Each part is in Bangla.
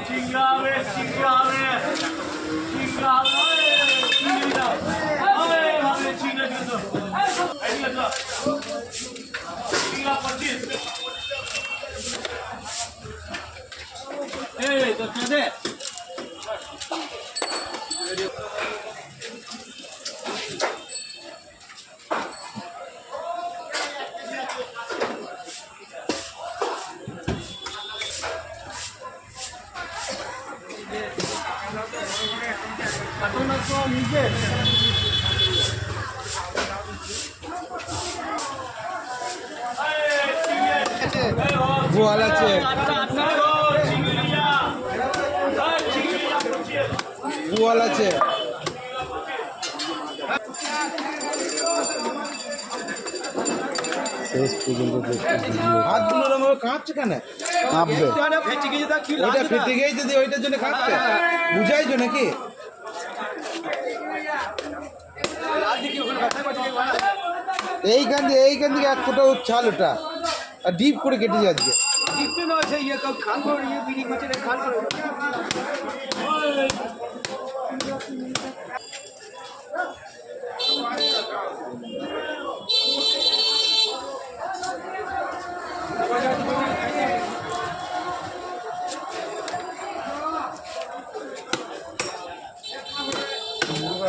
চিংড়া হবে চিংড়া হবে চিংড়া হবে চিংড়া হবে হবে চিংড়া দিও তো চিংড়া 25 এই তো দে বোয়াল আছে বোয়াল আছে শেষ পর্যন্ত হাতগুলোর আমার কাঁপছে কেন কাঁপবে ওইটা ফেটে গিয়েছে দিয়ে ওইটার জন্য কাঁপছে বুঝাইছো নাকি এইখান থেকে এক ফোটা ছাল ওটা আর ডিপ করে কেটে যাচ্ছে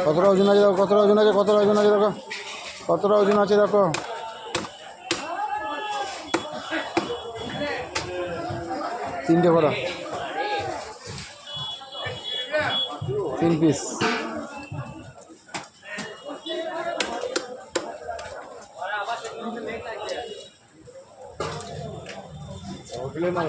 কতটা ওজন আছে দেখো কতটা ওজন আছে কতটা ওজন আছে দেখো কতটা ওজন আছে দেখো তিনটে করা 3 পিস মাল